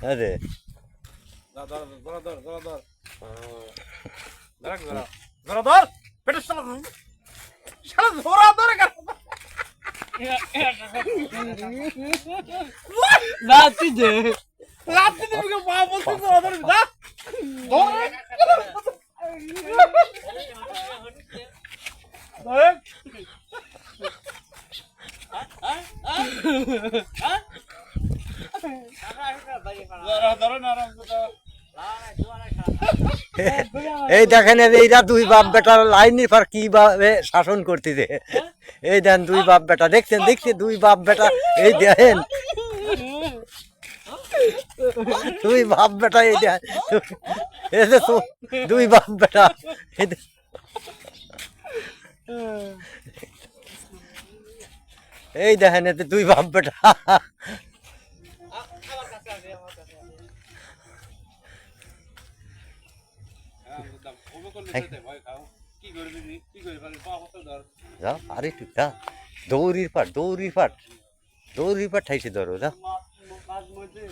আরে লাতি দে লাত্তি দিবি কে পা বলছিস ধরা ধরবি না ধরে এই দেখেন এইরা দুই বাপ বেটার লাইন পর কিভাবে শাসন করতেছে। এই দেন দুই বাপ বেটা দেখছেন দেখছেন দুই বাপ বেটা এই দেখেন দুই বাপ বেটা এই দেখেন এই যে দুই বাপ বেটা এই দেখেন এতে দুই বাপ বেটা যাও আরে একটু যা দৌড়ির পাট ঠাইছে ধরো যা মাঝ মধ্যে